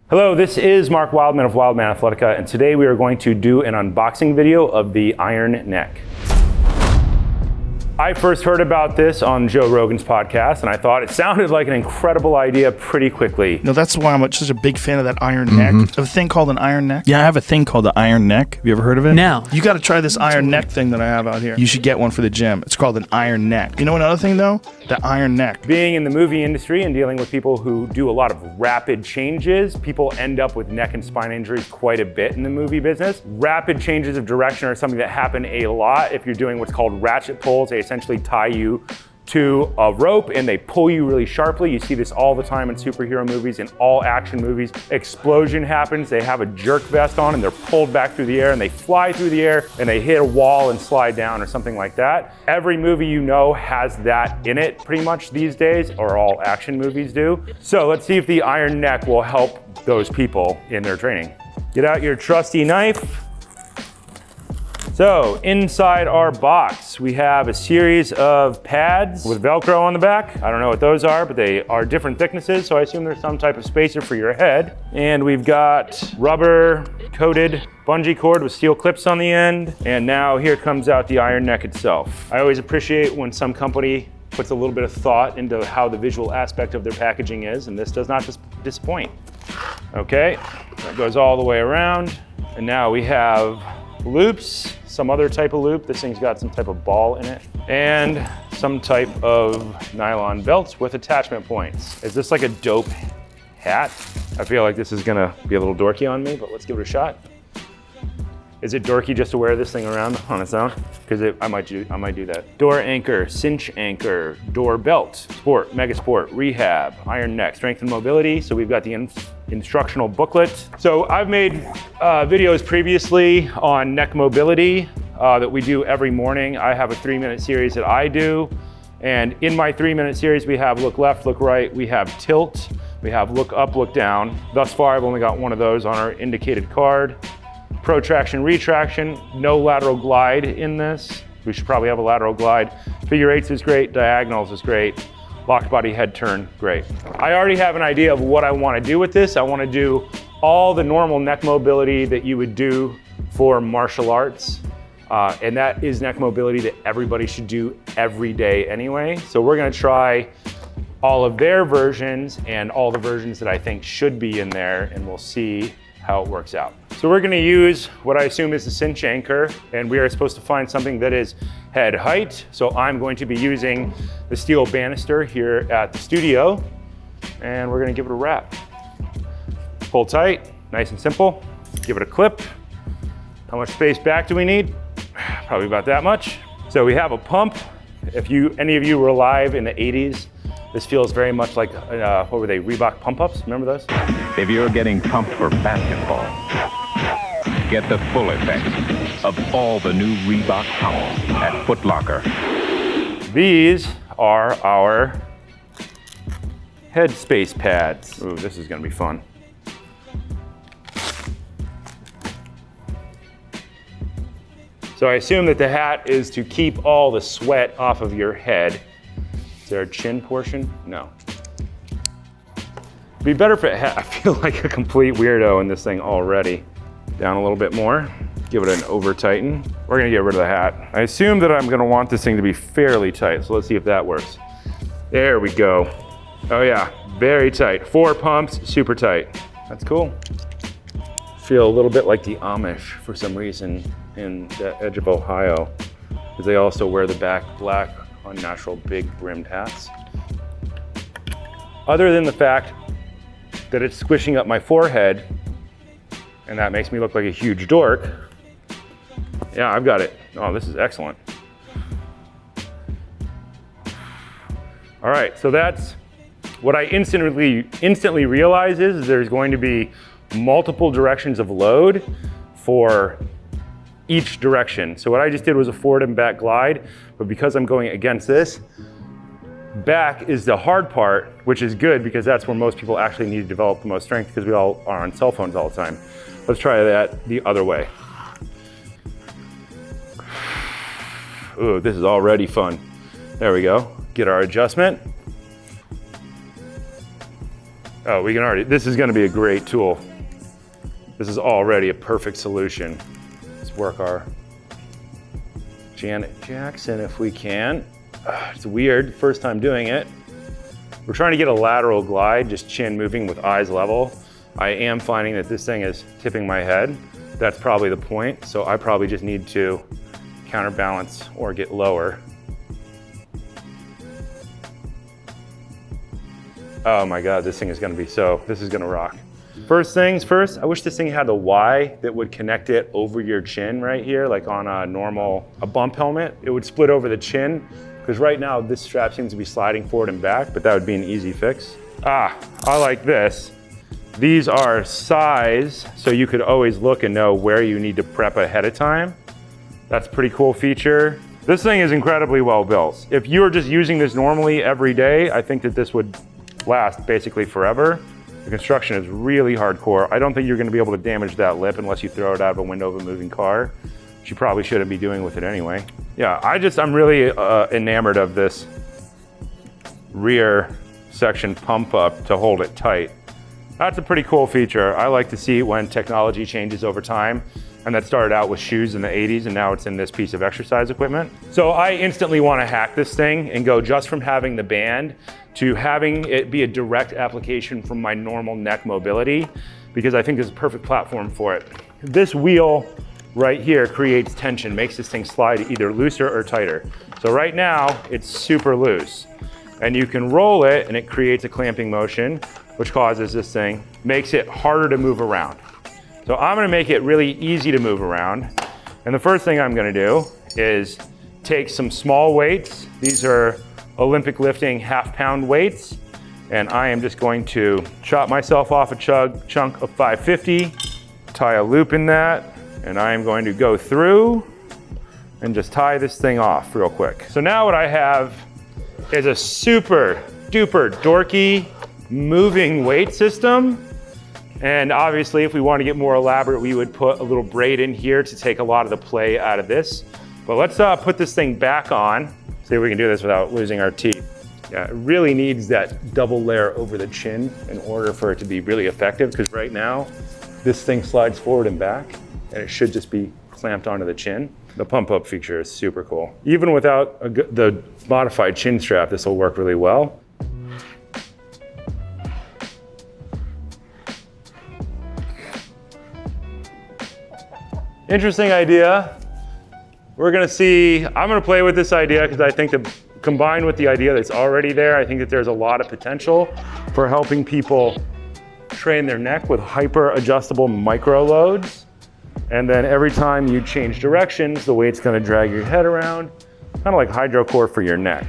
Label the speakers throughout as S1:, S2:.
S1: Hello, this is Mark Wildman of Wildman Athletica, and today we are going to do an unboxing video of the Iron Neck. I first heard about this on Joe Rogan's podcast, and I thought it sounded like an incredible idea pretty quickly.
S2: No, that's why I'm such a big fan of that Iron Neck. A thing called an Iron Neck?
S3: Yeah, I have a thing called the Iron Neck. Have you ever heard of it?
S4: No.
S2: You got to try this Iron Neck thing that I have out here. You should get one for the gym. It's called an Iron Neck. You know another thing though? The Iron Neck.
S1: Being in the movie industry and dealing with people who do a lot of rapid changes, people end up with neck and spine injuries quite a bit in the movie business. Rapid changes of direction are something that happen a lot if you're doing what's called ratchet pulls. They essentially tie you to a rope and they pull you really sharply. You see this all the time in superhero movies, in all action movies. Explosion happens, they have a jerk vest on and they're pulled back through the air and they fly through the air and they hit a wall and slide down or something like that. Every movie you know has that in it pretty much these days, or all action movies do. So let's see if the Iron Neck will help those people in their training. Get out your trusty knife. So inside our box, we have a series of pads with Velcro on the back. I don't know what those are, but they are different thicknesses, so I assume there's some type of spacer for your head. And we've got rubber coated bungee cord with steel clips on the end. And now here comes out the Iron Neck itself. I always appreciate when some company puts a little bit of thought into how the visual aspect of their packaging is, and this does not disappoint. Okay, that goes all the way around. And now we have loops, some other type of loop. This thing's got some type of ball in it, and some type of nylon belts with attachment points. Is this like a dope hat? I feel like this is gonna be a little dorky on me, but let's give it a shot. Is it dorky just to wear this thing around on its own? Because I might do that. Door anchor, cinch anchor, door belt, sport, mega sport, rehab, Iron Neck, strength and mobility. So we've got the instructional booklet. So I've made videos previously on neck mobility that we do every morning. I have a 3-minute series that I do. And in my 3-minute series, we have look left, look right, we have tilt, we have look up, look down. Thus far, I've only got one of those on our indicated card. Protraction, retraction, no lateral glide in this. We should probably have a lateral glide. Figure eights is great, diagonals is great. Locked body head turn, great. I already have an idea of what I want to do with this. I want to do all the normal neck mobility that you would do for martial arts. And that is neck mobility that everybody should do every day anyway. So we're going to try all of their versions and all the versions that I think should be in there, and we'll see how it works out. So we're gonna use what I assume is a cinch anchor, and we are supposed to find something that is head height. So I'm going to be using the steel banister here at the studio, and we're gonna give it a wrap. Pull tight, nice and simple. Give it a clip. How much space back do we need? Probably about that much. So we have a pump. If any of you were alive in the 80s, this feels very much like, what were they, Reebok pump-ups? Remember those?
S5: If you're getting pumped for basketball, get the full effect of all the new Reebok pumps at Foot Locker.
S1: These are our head space pads. Ooh, this is gonna be fun. So I assume that the hat is to keep all the sweat off of your head. Is there a chin portion? No. It'd be better if it had, I feel like a complete weirdo in this thing already. Down a little bit more, give it an over tighten. We're gonna get rid of the hat. I assume that I'm gonna want this thing to be fairly tight, so let's see if that works. There we go. Oh yeah, very tight. 4 pumps, super tight. That's cool. Feel a little bit like the Amish for some reason in the edge of Ohio, because they also wear the back black unnatural big brimmed hats. Other than the fact that it's squishing up my forehead and that makes me look like a huge dork, yeah, I've got it. Oh, this is excellent. All right, so that's what I instantly realize is there's going to be multiple directions of load for each direction. So what I just did was a forward and back glide, but because I'm going against this, back is the hard part, which is good because that's where most people actually need to develop the most strength because we all are on cell phones all the time. Let's try that the other way. Ooh, this is already fun. There we go. Get our adjustment. Oh, we can already, this is gonna be a great tool. This is already a perfect solution. Let's work our Janet Jackson if we can. It's weird, first time doing it. We're trying to get a lateral glide, just chin moving with eyes level. I am finding that this thing is tipping my head. That's probably the point, so I probably just need to counterbalance or get lower. Oh my God, this thing is gonna be this is gonna rock. First things first, I wish this thing had a Y that would connect it over your chin right here, like on a bump helmet. It would split over the chin, because right now this strap seems to be sliding forward and back, but that would be an easy fix. I like this. These are size, so you could always look and know where you need to prep ahead of time. That's a pretty cool feature. This thing is incredibly well built. If you were just using this normally every day, I think that this would last basically forever. The construction is really hardcore. I don't think you're gonna be able to damage that lip unless you throw it out of a window of a moving car, which you probably shouldn't be doing with it anyway. Yeah, I'm really enamored of this rear section pump up to hold it tight. That's a pretty cool feature. I like to see when technology changes over time, and that started out with shoes in the 80s and now it's in this piece of exercise equipment. So I instantly want to hack this thing and go just from having the band to having it be a direct application from my normal neck mobility, because I think there's a perfect platform for it. This wheel right here creates tension, makes this thing slide either looser or tighter. So right now it's super loose, and you can roll it and it creates a clamping motion, which causes this thing, makes it harder to move around. So I'm gonna make it really easy to move around. And the first thing I'm gonna do is take some small weights. These are Olympic lifting half-pound weights. And I am just going to chop myself off a chunk of 550, tie a loop in that, and I am going to go through and just tie this thing off real quick. So now what I have is a super duper dorky moving weight system. And obviously if we want to get more elaborate, we would put a little braid in here to take a lot of the play out of this. But let's put this thing back on, see if we can do this without losing our teeth. Yeah, it really needs that double layer over the chin in order for it to be really effective, because right now this thing slides forward and back and it should just be clamped onto the chin. The pump up feature is super cool. Even without the modified chin strap, this will work really well. Interesting idea. We're gonna see, I'm gonna play with this idea because I think that combined with the idea that's already there, I think that there's a lot of potential for helping people train their neck with hyper adjustable micro loads. And then every time you change directions, the weight's gonna drag your head around, kind of like hydrocore for your neck.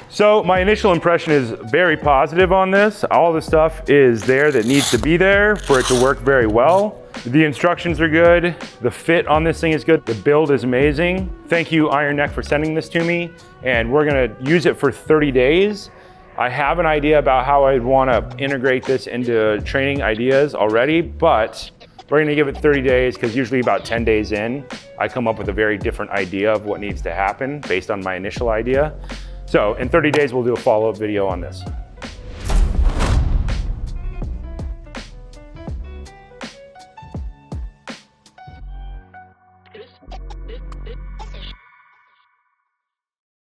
S1: So my initial impression is very positive on this. All the stuff is there that needs to be there for it to work very well. The instructions are good. The fit on this thing is good. The build is amazing. Thank you, Iron Neck, for sending this to me. And we're gonna use it for 30 days. I have an idea about how I'd wanna integrate this into training ideas already, but we're gonna give it 30 days because usually about 10 days in, I come up with a very different idea of what needs to happen based on my initial idea. So in 30 days, we'll do a follow-up video on this.